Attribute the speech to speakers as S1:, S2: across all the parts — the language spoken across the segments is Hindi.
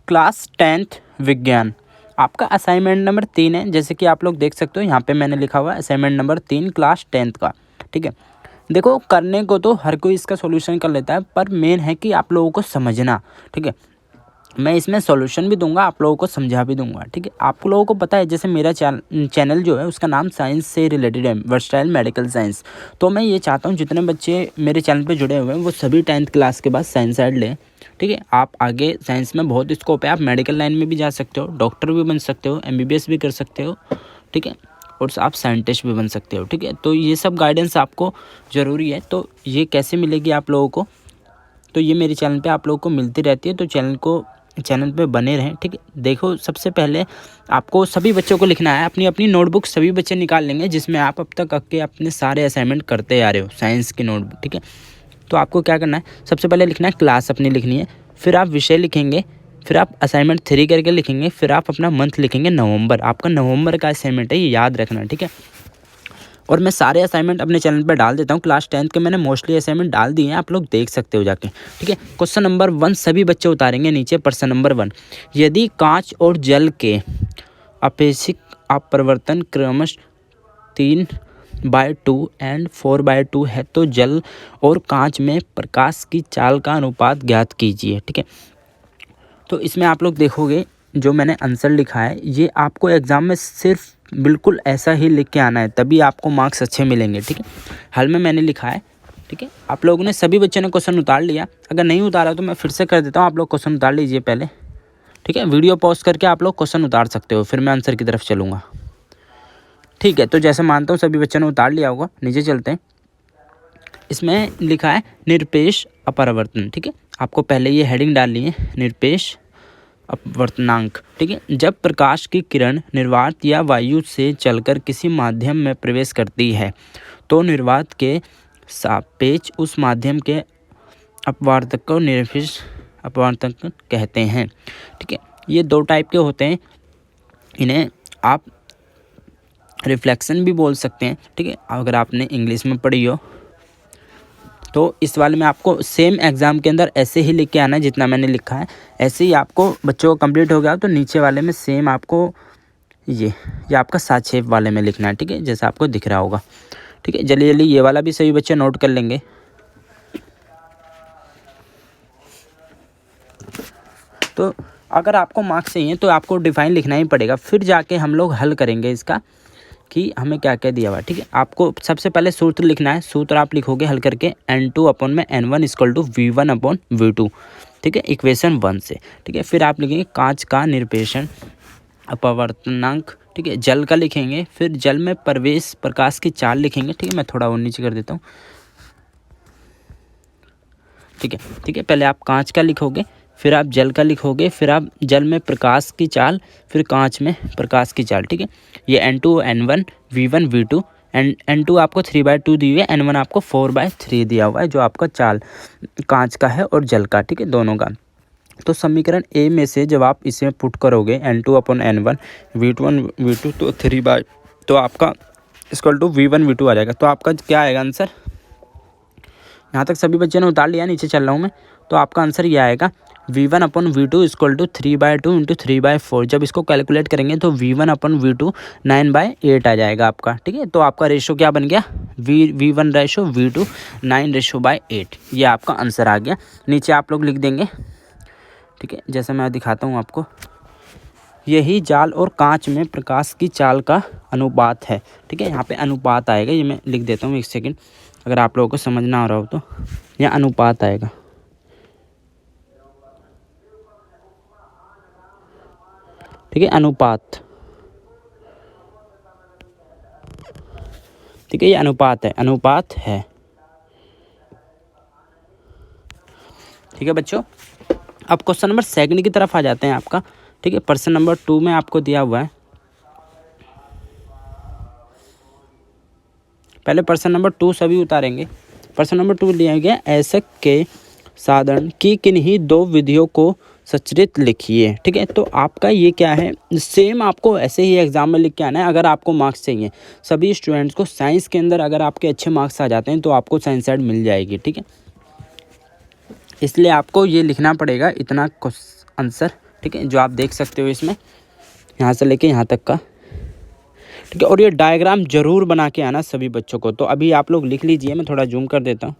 S1: क्लास 10th विज्ञान। आपका असाइनमेंट नंबर 3 है। जैसे कि आप लोग देख सकते हो यहाँ पे मैंने लिखा हुआ है असाइनमेंट नंबर 3 क्लास 10th का। ठीक है, देखो करने को तो हर कोई इसका सॉल्यूशन कर लेता है, पर मेन है कि आप लोगों को समझना। ठीक है, मैं इसमें सॉल्यूशन भी दूंगा, आप लोगों को समझा भी दूंगा। ठीक है, आप लोगों को पता है जैसे मेरा चैनल जो है उसका नाम साइंस से रिलेटेड है, वर्सटाइल मेडिकल साइंस। तो मैं ये चाहता हूँ जितने बच्चे मेरे चैनल पे जुड़े हुए हैं वो सभी 10th क्लास के बाद साइंस साइड लें। ठीक है, आप आगे साइंस में बहुत स्कोप है, आप मेडिकल लाइन में भी जा सकते हो, डॉक्टर भी बन सकते हो, MBBS भी कर सकते हो। ठीक है, और आप साइंटिस्ट भी बन सकते हो। ठीक है, तो ये सब गाइडेंस आपको ज़रूरी है। तो ये कैसे मिलेगी आप लोगों को, तो ये मेरे चैनल पे आप लोगों को मिलती रहती है। तो चैनल पे बने रहें। ठीक है, देखो सबसे पहले आपको सभी बच्चों को लिखना है, अपनी अपनी नोटबुक सभी बच्चे निकाल लेंगे जिसमें आप अब तक के अपने सारे असाइनमेंट करते आ रहे हो, साइंस की नोटबुक। ठीक है, तो आपको क्या करना है, सबसे पहले लिखना है क्लास अपनी लिखनी है, फिर आप विषय लिखेंगे, फिर आप असाइनमेंट 3 करके लिखेंगे, फिर आप अपना मंथ लिखेंगे नवंबर। आपका नवंबर का असाइनमेंट है, ये याद रखना। ठीक है, और मैं सारे असाइनमेंट अपने चैनल पर डाल देता हूँ। क्लास 10th के मैंने मोस्टली असाइनमेंट डाल दिए हैं, आप लोग देख सकते हो जाके। ठीक है, क्वेश्चन नंबर 1 सभी बच्चे उतारेंगे नीचे। प्रश्न नंबर 1, यदि कांच और जल के अपेक्षिक अपवर्तन क्रमश 3/2 एंड 4/2 है तो जल और कांच में प्रकाश की चाल का अनुपात ज्ञात कीजिए। ठीक है, तो इसमें आप लोग देखोगे जो मैंने आंसर लिखा है ये आपको एग्ज़ाम में सिर्फ बिल्कुल ऐसा ही लिख के आना है, तभी आपको मार्क्स अच्छे मिलेंगे। ठीक है, हल में मैंने लिखा है। ठीक है, आप लोगों ने सभी बच्चों ने क्वेश्चन उतार लिया, अगर नहीं उतारा तो मैं फिर से कर देता हूँ, आप लोग क्वेश्चन उतार लीजिए पहले। ठीक है, वीडियो पॉज करके आप लोग क्वेश्चन उतार सकते हो, फिर मैं आंसर की तरफ चलूँगा। ठीक है, तो जैसे मानता हूँ सभी बच्चों ने उतार लिया होगा, नीचे चलते हैं। इसमें लिखा है निरपेक्ष अपवर्तन। ठीक है, आपको पहले ये हेडिंग डालनी है, निरपेक्ष अपवर्तनांक। ठीक है, जब प्रकाश की किरण निर्वात या वायु से चलकर किसी माध्यम में प्रवेश करती है तो निर्वात के सापेक्ष उस माध्यम के अपवर्तक को निरपेक्ष अपवर्तक कहते हैं। ठीक है, ये 2 टाइप के होते हैं, इन्हें आप रिफ्लेक्शन भी बोल सकते हैं। ठीक है, अगर आपने इंग्लिश में पढ़ी हो तो इस वाले में आपको सेम एग्ज़ाम के अंदर ऐसे ही लिख के आना है जितना मैंने लिखा है। ऐसे ही आपको बच्चों को कंप्लीट हो गया तो नीचे वाले में सेम आपको ये आपका 7 शेप वाले में लिखना है। ठीक है, जैसा आपको दिख रहा होगा। ठीक है, जल्दी जल्दी ये वाला भी सभी बच्चे नोट कर लेंगे। तो अगर आपको मार्क्स चाहिए तो आपको डिफाइन लिखना ही पड़ेगा, फिर जाके हम लोग हल करेंगे इसका कि हमें क्या क्या दिया हुआ। ठीक है, आपको सबसे पहले सूत्र लिखना है। सूत्र आप लिखोगे हल करके N2 अपॉन में N1 equal to V1 upon V2। ठीक है, इक्वेशन 1 से। ठीक है, फिर आप लिखेंगे कांच का निरपेक्ष अपवर्तनांक। ठीक है, जल का लिखेंगे, फिर जल में प्रवेश प्रकाश की चाल लिखेंगे। ठीक है, मैं थोड़ा और नीचे कर देता हूँ। ठीक है, पहले आप कांच का लिखोगे, फिर आप जल का लिखोगे, फिर आप जल में प्रकाश की चाल, फिर कांच में प्रकाश की चाल। ठीक है, ये N2 N1 V1 V2 N2 आपको 3/2 दी हुई है, N1 आपको 4/3 दिया हुआ है जो आपका चाल कांच का है और जल का। ठीक है, दोनों का। तो समीकरण ए में से जब आप इसे पुट करोगे N2 upon N1 V1 V2 तो 3/, तो आपका इक्वल टू V1 V2 आ जाएगा। तो आपका क्या आएगा आंसर, यहाँ तक सभी बच्चों ने उतार लिया, नीचे चल रहा हूँ मैं। तो आपका आंसर ये आएगा V1 upon V2 equal to 3/2 into 3/4। जब इसको कैलकुलेट करेंगे तो V1 अपॉन V2 9/8 आ जाएगा आपका। ठीक है, तो आपका रेशो क्या बन गया, V1 रेशो V2 9/8। ये आपका आंसर आ गया। नीचे आप लोग लिख देंगे। ठीक है, जैसे मैं दिखाता हूँ आपको, यही जाल और कांच में प्रकाश की चाल का अनुपात है। ठीक है, यहाँ पे अनुपात आएगा, ये मैं लिख देता हूँ 1 सेकेंड, अगर आप लोगों को समझ ना आ रहा हो तो यहाँ अनुपात आएगा। ठीक है, अनुपात। ठीक है, ये अनुपात है। ठीक है बच्चों, अब क्वेश्चन नंबर 2 की तरफ आ जाते हैं आपका। ठीक है, प्रश्न नंबर 2 में आपको दिया हुआ है, पहले प्रश्न नंबर 2 सभी उतारेंगे। प्रश्न नंबर 2 लिया गया, ऐसे के साधन की किन्हीं 2 विधियों को सच्चरित लिखिए। ठीक है, तो आपका ये क्या है, सेम आपको ऐसे ही एग्जाम में लिख के आना है। अगर आपको मार्क्स चाहिए सभी स्टूडेंट्स को साइंस के अंदर, अगर आपके अच्छे मार्क्स आ जाते हैं तो आपको साइंस साइड मिल जाएगी। ठीक है, इसलिए आपको ये लिखना पड़ेगा, इतना आंसर ठीक है, जो आप देख सकते हो इसमें यहाँ से लेके यहाँ तक का। ठीक है, और ये डायग्राम ज़रूर बना के आना सभी बच्चों को। तो अभी आप लोग लिख लीजिए, मैं थोड़ा जूम कर देता हूँ।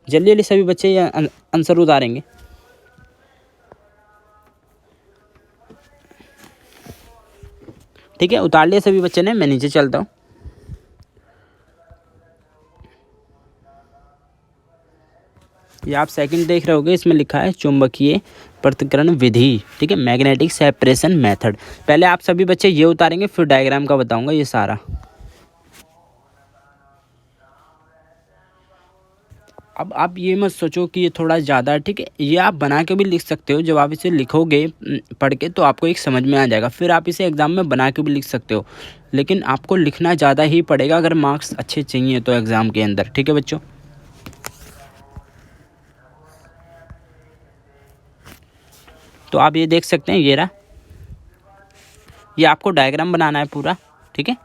S1: जल्दी जल्दी सभी बच्चे ये आंसर उतारेंगे। ठीक है, उतार लिया सभी बच्चे ने। मैं नीचे चलता हूँ। ये आप सेकंड देख रहे होगे, इसमें लिखा है चुंबकीय पृथक्करण विधि। ठीक है, मैग्नेटिक सेपरेशन मेथड। पहले आप सभी बच्चे ये उतारेंगे, फिर डायग्राम का बताऊंगा ये सारा। अब आप ये मत सोचो कि ये थोड़ा ज़्यादा है। ठीक है, ये आप बना के भी लिख सकते हो। जब आप इसे लिखोगे पढ़ के तो आपको एक समझ में आ जाएगा। फिर आप इसे एग्ज़ाम में बना के भी लिख सकते हो, लेकिन आपको लिखना ज़्यादा ही पड़ेगा अगर मार्क्स अच्छे चाहिए तो एग्ज़ाम के अंदर। ठीक है बच्चों, तो आप ये देख सकते हैं, ये रहा। ये आपको डायग्राम बनाना है पूरा। ठीक है,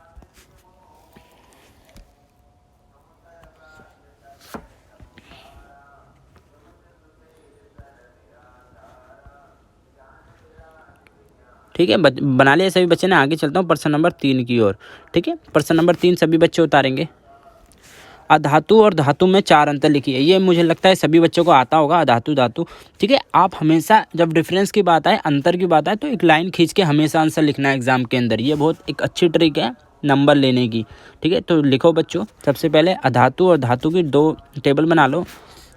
S1: ठीक है, बना लिया सभी बच्चे ने। आगे चलता हूँ प्रश्न नंबर 3 की ओर। ठीक है, प्रश्न नंबर 3 सभी बच्चे उतारेंगे। अधातु और धातु में 4 अंतर लिखिए। ये मुझे लगता है सभी बच्चों को आता होगा, अधातु धातु। ठीक है, आप हमेशा जब डिफरेंस की बात आए, अंतर की बात आए, तो एक लाइन खींच के हमेशा आंसर लिखना है एग्जाम के अंदर। ये बहुत एक अच्छी ट्रिक है नंबर लेने की। ठीक है, तो लिखो बच्चों, सबसे पहले अधातु और धातु की 2 टेबल बना लो।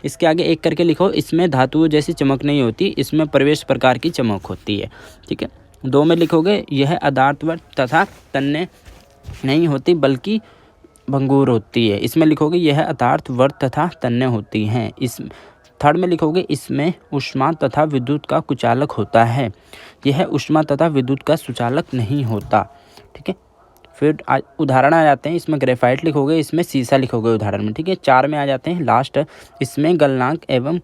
S1: इसके आगे एक करके लिखो। इसमें धातुओं जैसी चमक नहीं होती, इसमें प्रवेश प्रकार की चमक होती है। ठीक है, 2 में लिखोगे यह अदार्थवर्त तथा तन्य नहीं होती बल्कि भंगुर होती है। इसमें लिखोगे यह अदार्थवर्त तथा तन्य होती हैं। इस थर्ड में लिखोगे इसमें ऊष्मा तथा विद्युत का कुचालक होता है, यह ऊष्मा तथा विद्युत का सुचालक नहीं होता। ठीक है, फिर उदाहरण आ जाते हैं। इसमें ग्रेफाइट लिखोगे, इसमें सीसा लिखोगे उदाहरण में। ठीक है, 4 में आ जाते हैं लास्ट। इसमें गलनांक एवं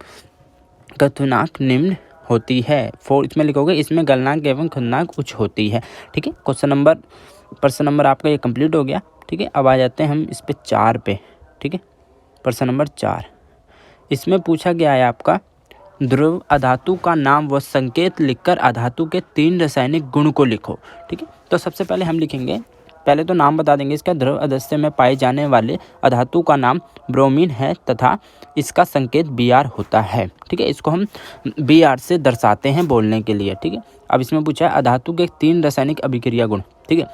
S1: क्वथनांक निम्न होती है। 4 इसमें लिखोगे इसमें गलनांक एवं क्वथनांक उच्च होती है। ठीक है, प्रश्न नंबर आपका ये कंप्लीट हो गया। ठीक है, अब आ जाते हैं हम इस पे 4 पे। ठीक है, प्रश्न नंबर 4 इसमें पूछा गया है आपका ध्रुव अधातु का नाम व संकेत लिखकर अधातु के 3 रासायनिक गुण को लिखो। ठीक है, तो सबसे पहले हम लिखेंगे, पहले तो नाम बता देंगे इसका। ध्रुव अदस्य में पाए जाने वाले अधातु का नाम ब्रोमीन है तथा इसका संकेत Br होता है। ठीक है, इसको हम Br से दर्शाते हैं बोलने के लिए। ठीक है, अब इसमें पूछा है अधातु के 3 रासायनिक अभिक्रिया गुण। ठीक है,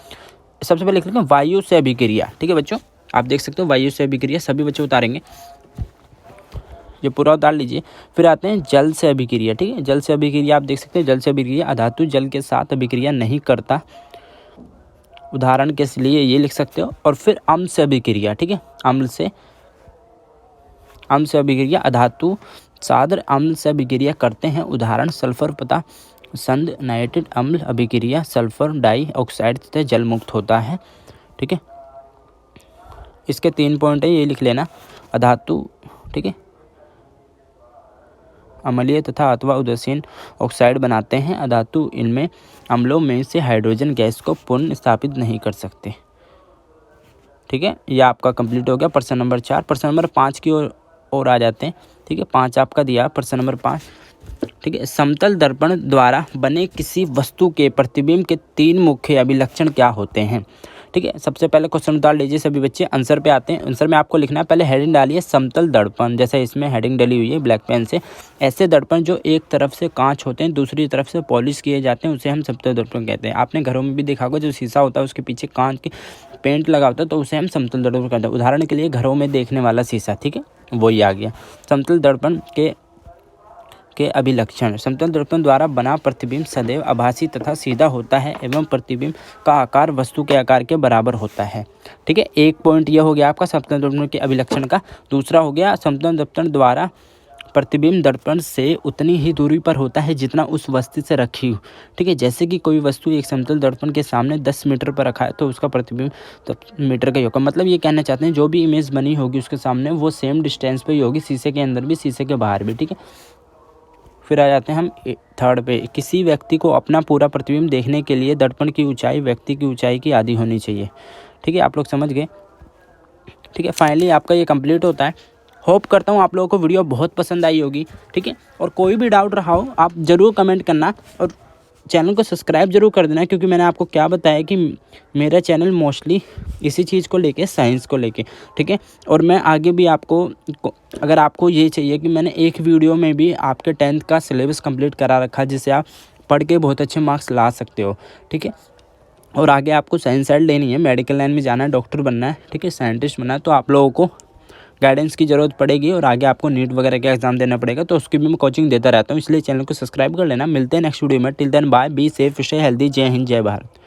S1: सबसे पहले लिख लेंगे वायु से अभिक्रिया। ठीक है बच्चों, आप देख सकते हो वायु से अभिक्रिया, सभी बच्चे उतारेंगे, ये पूरा उतार लीजिए। फिर आते हैं जल से अभिक्रिया। ठीक है, जल से अभिक्रिया आप देख सकते हैं, जल से अभिक्रिया अधातु जल के साथ अभिक्रिया नहीं करता, उदाहरण के लिए ये लिख सकते हो। और फिर अम्ल से अभिक्रिया। ठीक है, अम्ल से अभिक्रिया अधातु सादर अम्ल से अभिक्रिया करते हैं, उदाहरण सल्फर तथा संद नाइट्रेट अम्ल अभिक्रिया सल्फर डाइऑक्साइड से जल मुक्त होता है। ठीक है, इसके 3 पॉइंट है, ये लिख लेना। अधातु, ठीक है, अम्लीय तथा अथवा उदासीन ऑक्साइड बनाते हैं। अधातु इनमें अम्लों में से हाइड्रोजन गैस को पुनः स्थापित नहीं कर सकते। ठीक है, यह आपका कंप्लीट हो गया प्रश्न नंबर 4। प्रश्न नंबर 5 की ओर आ जाते हैं। ठीक है, 5 आपका दिया प्रश्न नंबर 5। ठीक है, समतल दर्पण द्वारा बने किसी वस्तु के प्रतिबिंब के 3 मुख्य अभिलक्षण क्या होते हैं। ठीक है, सबसे पहले क्वेश्चन उतार लीजिए सभी बच्चे। आंसर पे आते हैं। आंसर में आपको लिखना है, पहले हेडिंग डालिए समतल दर्पण, जैसे इसमें हेडिंग डली हुई है ब्लैक पेन से। ऐसे दर्पण जो एक तरफ से कांच होते हैं, दूसरी तरफ से पॉलिश किए जाते हैं, उसे हम समतल दर्पण कहते हैं। आपने घरों में भी देखा होगा, जो शीशा होता है उसके पीछे कांच के पेंट लगा होता है, तो उसे हम समतल दर्पण कहते हैं। उदाहरण के लिए घरों में देखने वाला शीशा, ठीक है, वही आ गया। समतल दर्पण के अभिलक्षण। समतल दर्पण द्वारा बना प्रतिबिंब सदैव आभासी तथा सीधा होता है एवं प्रतिबिंब का आकार वस्तु के आकार के बराबर होता है। ठीक है, एक पॉइंट यह हो गया आपका समतल दर्पण के अभिलक्षण का। दूसरा हो गया समतल दर्पण द्वारा प्रतिबिंब दर्पण से उतनी ही दूरी पर होता है जितना उस वस्तु से रखी हो। ठीक है, जैसे कि कोई वस्तु एक समतल दर्पण के सामने 10 मीटर पर रखा है तो उसका प्रतिबिंब 10 मीटर का ही होगा। मतलब ये कहना चाहते हैं जो भी इमेज बनी होगी उसके सामने वो सेम डिस्टेंस पे ही होगी, शीशे के अंदर भी शीशे के बाहर भी। ठीक है, फिर आ जाते हैं हम थर्ड पे। किसी व्यक्ति को अपना पूरा प्रतिबिंब देखने के लिए दर्पण की ऊंचाई व्यक्ति की ऊंचाई की आधी होनी चाहिए। ठीक है, आप लोग समझ गए। ठीक है, फाइनली आपका ये कंप्लीट होता है। होप करता हूँ आप लोगों को वीडियो बहुत पसंद आई होगी, ठीक है। और कोई भी डाउट रहा हो आप ज़रूर कमेंट करना और चैनल को सब्सक्राइब जरूर कर देना, क्योंकि मैंने आपको क्या बताया कि मेरा चैनल मोस्टली इसी चीज़ को लेके, साइंस को लेके, ठीक है। और मैं आगे भी आपको अगर आपको ये चाहिए कि मैंने एक वीडियो में भी आपके 10th का सिलेबस कंप्लीट करा रखा जिससे आप पढ़ के बहुत अच्छे मार्क्स ला सकते हो, ठीक है। और आगे आपको साइंस साइड लेनी है, मेडिकल लाइन में जाना है, डॉक्टर बनना है, ठीक है, साइंटिस्ट बनना है, तो आप लोगों को गाइडेंस की ज़रूरत पड़ेगी और आगे आपको नीट वगैरह का एग्जाम देना पड़ेगा, तो उसकी भी मैं कोचिंग देता रहता हूँ, इसलिए चैनल को सब्सक्राइब कर लेना। मिलते हैं नेक्स्ट वीडियो में, till then bye, be safe, stay healthy, जय हिंद, जय भारत।